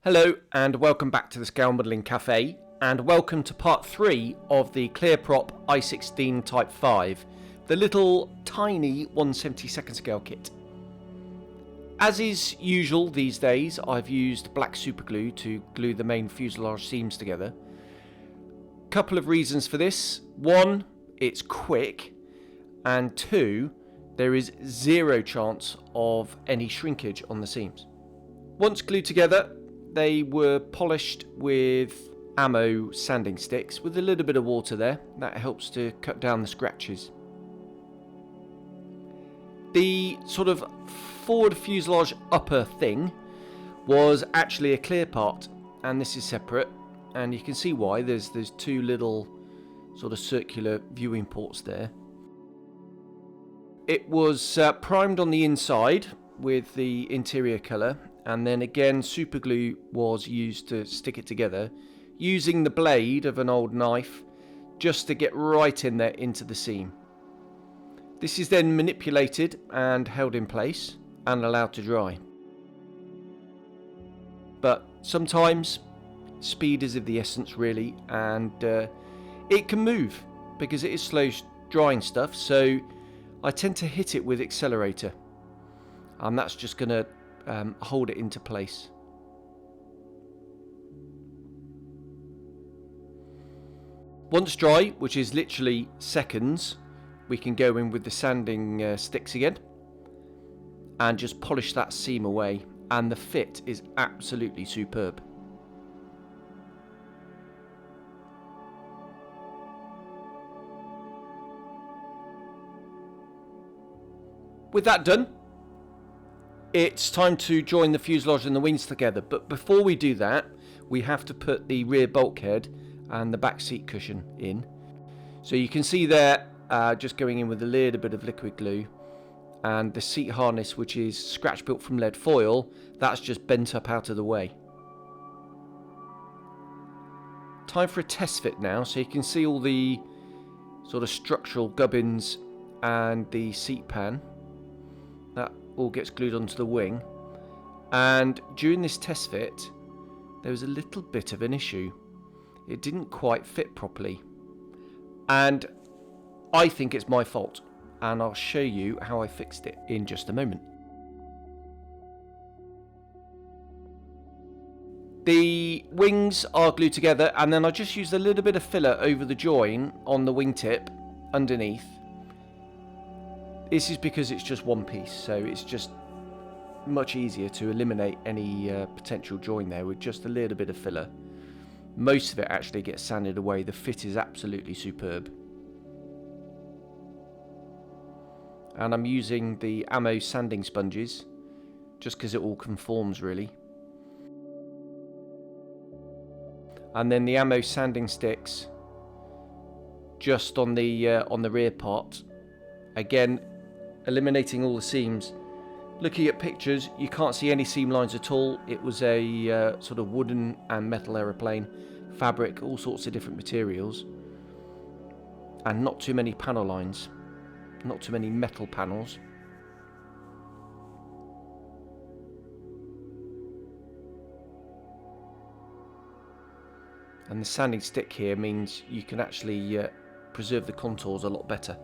Hello and welcome back to the Scale Modelling Cafe, and welcome to part 3 of the Clearprop I-16 Type 5, the little tiny 1/72 scale kit. As is usual these days, I've used black superglue to glue the main fuselage seams together. Couple of reasons for this: one, it's quick, and two, there is zero chance of any shrinkage on the seams. Once glued together, they were polished with ammo sanding sticks with a little bit of water there. That helps to cut down the scratches. The sort of forward fuselage upper thing was actually a clear part, and this is separate, and you can see why. There's two little sort of circular viewing ports there. It was primed on the inside with the interior colour, and then again super glue was used to stick it together, using the blade of an old knife just to get right in there into the seam. This is then manipulated and held in place and allowed to dry. But sometimes speed is of the essence really, and it can move because it is slow drying stuff, so I tend to hit it with accelerator, and that's just going to hold it into place. Once dry, which is literally seconds, we can go in with the sanding sticks again and just polish that seam away, and the fit is absolutely superb. With that done, it's time to join the fuselage and the wings together, but before we do that, we have to put the rear bulkhead and the back seat cushion in. So you can see there, just going in with a little bit of liquid glue, and the seat harness, which is scratch built from lead foil, that's just bent up out of the way. Time for a test fit now, so you can see all the sort of structural gubbins and the seat pan. That all gets glued onto the wing, and during this test fit there was a little bit of an issue. It didn't quite fit properly, and I think it's my fault, and I'll show you how I fixed it in just a moment. The wings are glued together, and then I just used a little bit of filler over the join on the wingtip underneath. This is because it's just one piece, so it's just much easier to eliminate any potential join there with just a little bit of filler. Most of it actually gets sanded away. The fit is absolutely superb. And I'm using the ammo sanding sponges just because it all conforms really. And then the ammo sanding sticks just on the rear part. Again, eliminating all the seams. Looking at pictures, you can't see any seam lines at all. It was a sort of wooden and metal aeroplane, fabric, all sorts of different materials, and not too many panel lines, not too many metal panels. And the sanding stick here means you can actually preserve the contours a lot better.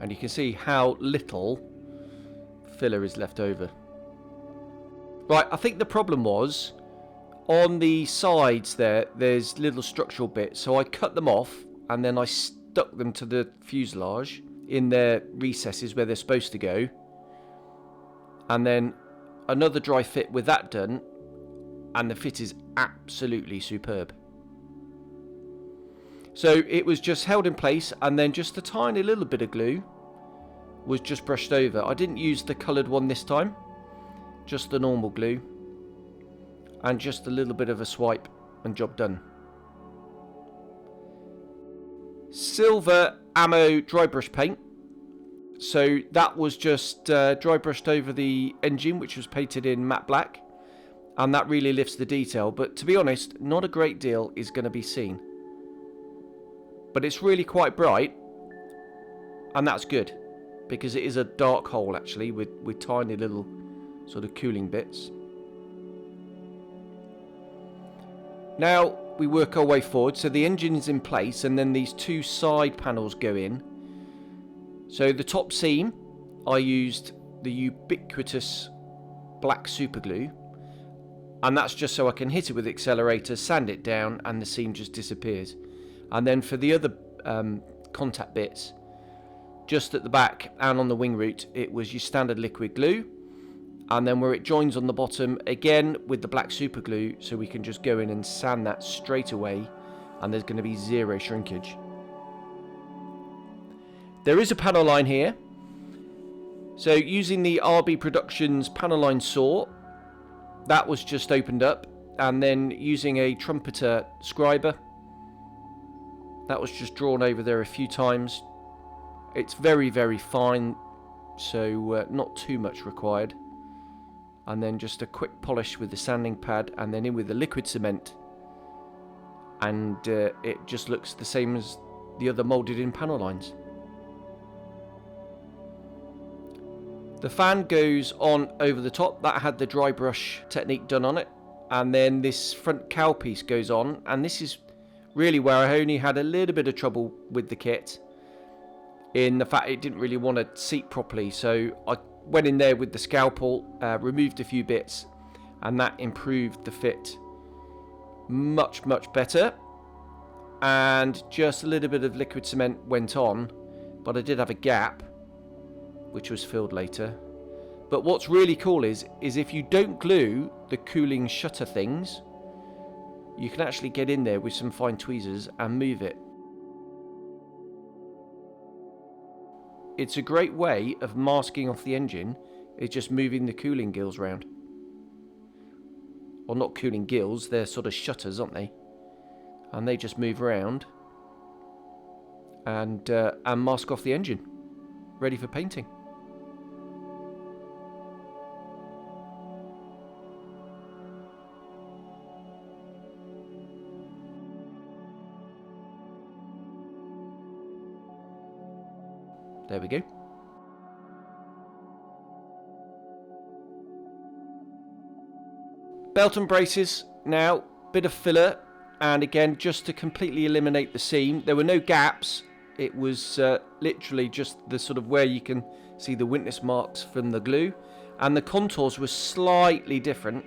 And you can see how little filler is left over. Right, I think the problem was on the sides there's little structural bits, so I cut them off and then I stuck them to the fuselage in their recesses where they're supposed to go, and then another dry fit with that done, and the fit is absolutely superb. So it was just held in place, and then just a tiny little bit of glue was just brushed over. I didn't use the coloured one this time, just the normal glue, and just a little bit of a swipe and job done. Silver ammo dry brush paint. So that was just dry brushed over the engine, which was painted in matte black, and that really lifts the detail, but to be honest, not a great deal is going to be seen. But it's really quite bright, And that's good, because it is a dark hole actually with tiny little sort of cooling bits. Now we work our way forward. So the engine is in place, and then these two side panels go in. So the top seam, I used the ubiquitous black super glue, and that's just so I can hit it with the accelerator, sand it down, and the seam just disappears. And then for the other contact bits, just at the back and on the wing root, it was your standard liquid glue. And then where it joins on the bottom, again with the black super glue, so we can just go in and sand that straight away, and there's going to be zero shrinkage. There is a panel line here. So using the RB Productions panel line saw, that was just opened up, and then using a trumpeter scriber, that was just drawn over there a few times. It's very, very fine, so not too much required. And then just a quick polish with the sanding pad, and then in with the liquid cement, and it just looks the same as the other moulded in panel lines. The fan goes on over the top. That had the dry brush technique done on it, and then this front cowl piece goes on, and this is really where I only had a little bit of trouble with the kit, in the fact it didn't really want to seat properly. So I went in there with the scalpel, removed a few bits, and that improved the fit much better. And just a little bit of liquid cement went on, but I did have a gap which was filled later. But what's really cool is if you don't glue the cooling shutter things, you can actually get in there with some fine tweezers and move it. It's a great way of masking off the engine, is just moving the cooling gills around. Well, not cooling gills, they're sort of shutters, aren't they? And they just move around and mask off the engine, ready for painting. There we go. Belt and braces now, bit of filler, and again just to completely eliminate the seam. There were no gaps, it was literally just the sort of where you can see the witness marks from the glue, and the contours were slightly different.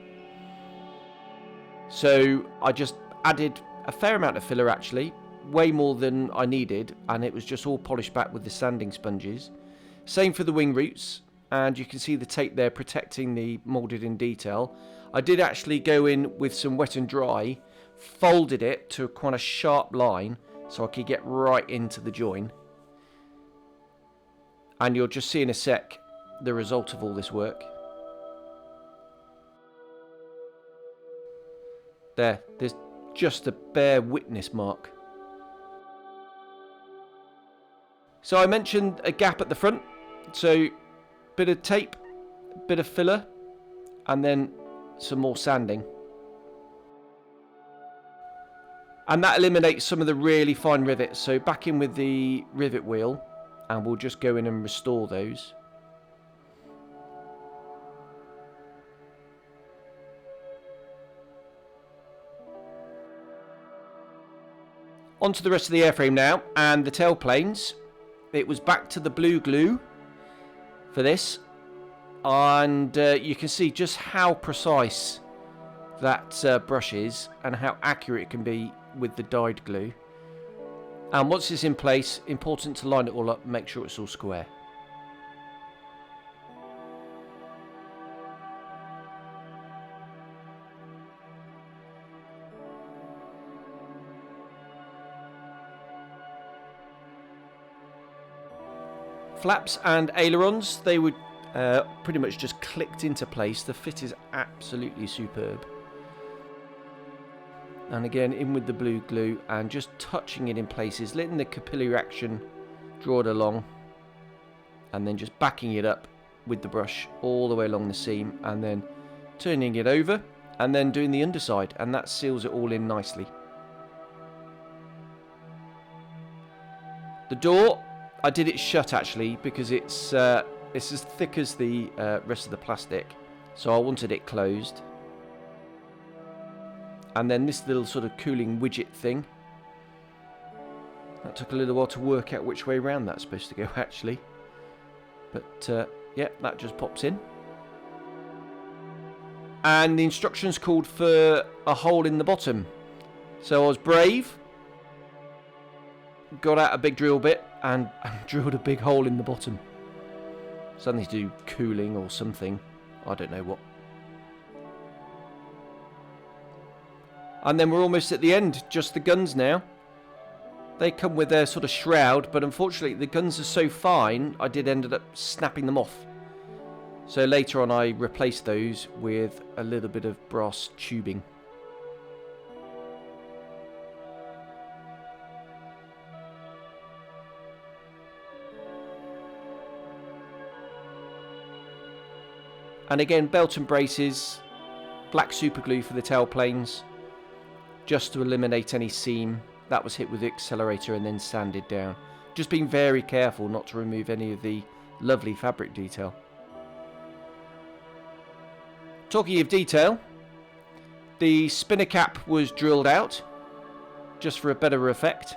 So I just added a fair amount of filler actually, way more than I needed, and it was just all polished back with the sanding sponges. Same for the wing roots, and you can see the tape there protecting the moulded in detail. I did actually go in with some wet and dry, folded it to a kind of sharp line so I could get right into the join, and you'll just see in a sec the result of all this work. There's just a bare witness mark. So I mentioned a gap at the front, so bit of tape, bit of filler, and then some more sanding. And that eliminates some of the really fine rivets, so back in with the rivet wheel, and we'll just go in and restore those. Onto the rest of the airframe now, and the tailplanes. It was back to the blue glue for this, and you can see just how precise that brush is and how accurate it can be with the dyed glue. And once it's in place, important to line it all up and make sure it's all square. Flaps and ailerons, they would pretty much just clicked into place. The fit is absolutely superb. And again, in with the blue glue and just touching it in places, letting the capillary action draw it along, and then just backing it up with the brush all the way along the seam, and then turning it over and then doing the underside, and that seals it all in nicely. The door, I did it shut actually because it's as thick as the rest of the plastic, so I wanted it closed. And then this little sort of cooling widget thing, that took a little while to work out which way around that's supposed to go actually, but yeah, that just pops in. And the instructions called for a hole in the bottom, so I was brave, got out a big drill bit and drilled a big hole in the bottom. Something to do cooling or something, I don't know what. And then we're almost at the end, just the guns now. They come with their sort of shroud, but unfortunately the guns are so fine, I did end up snapping them off. So later on I replaced those with a little bit of brass tubing. And again, belt and braces, black super glue for the tail planes, just to eliminate any seam. That was hit with the accelerator and then sanded down. Just being very careful not to remove any of the lovely fabric detail. Talking of detail, the spinner cap was drilled out, just for a better effect.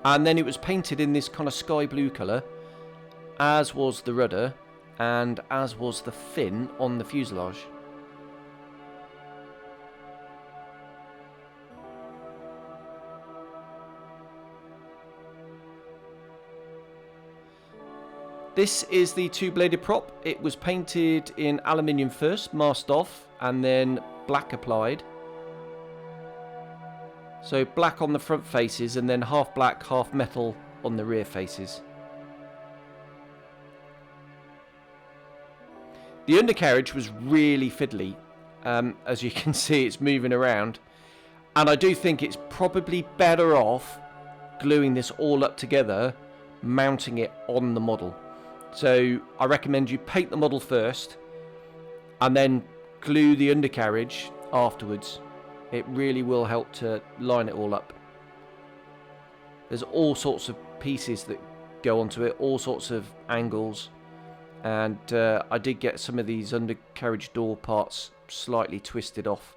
And then it was painted in this kind of sky blue colour, as was the rudder, and as was the fin on the fuselage. This is the two-bladed prop. It was painted in aluminium first, masked off, and then black applied. So black on the front faces, and then half black, half metal on the rear faces. The undercarriage was really fiddly. As you can see, it's moving around. And I do think it's probably better off gluing this all up together, mounting it on the model. So I recommend you paint the model first and then glue the undercarriage afterwards. It really will help to line it all up. There's all sorts of pieces that go onto it, all sorts of angles. And I did get some of these undercarriage door parts slightly twisted off,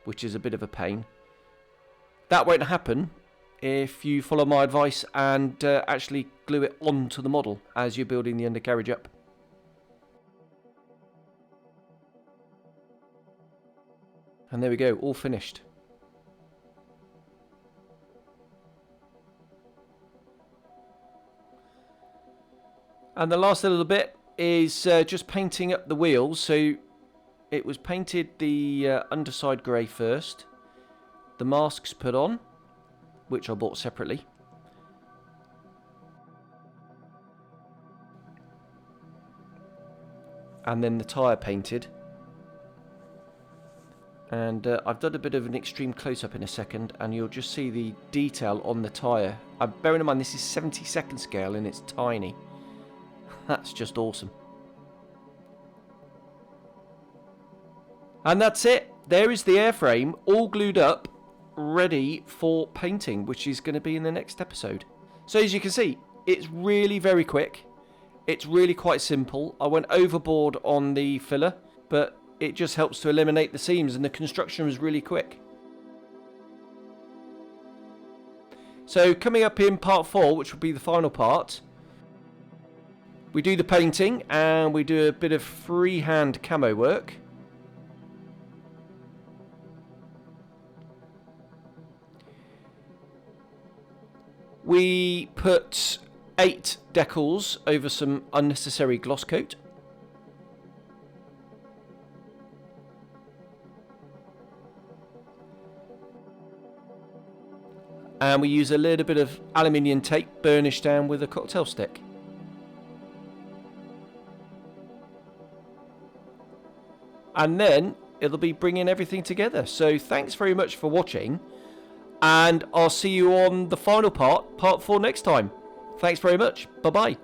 which is a bit of a pain. That won't happen if you follow my advice and actually glue it onto the model as you're building the undercarriage up. And there we go, all finished. And the last little bit is just painting up the wheels. So it was painted the underside grey first, the masks put on, which I bought separately. And then the tyre painted. And I've done a bit of an extreme close-up in a second, and you'll just see the detail on the tyre. Bearing in mind this is 72nd scale and it's tiny. That's just awesome. And that's it. There is the airframe all glued up, ready for painting, which is going to be in the next episode. So as you can see, it's really very quick. It's really quite simple. I went overboard on the filler, but it just helps to eliminate the seams, and the construction was really quick. So coming up in part 4, which will be the final part, we do the painting and we do a bit of freehand camo work. We put 8 decals over some unnecessary gloss coat. And we use a little bit of aluminium tape burnished down with a cocktail stick. And then it'll be bringing everything together. So thanks very much for watching. And I'll see you on the final part, part 4 next time. Thanks very much. Bye-bye.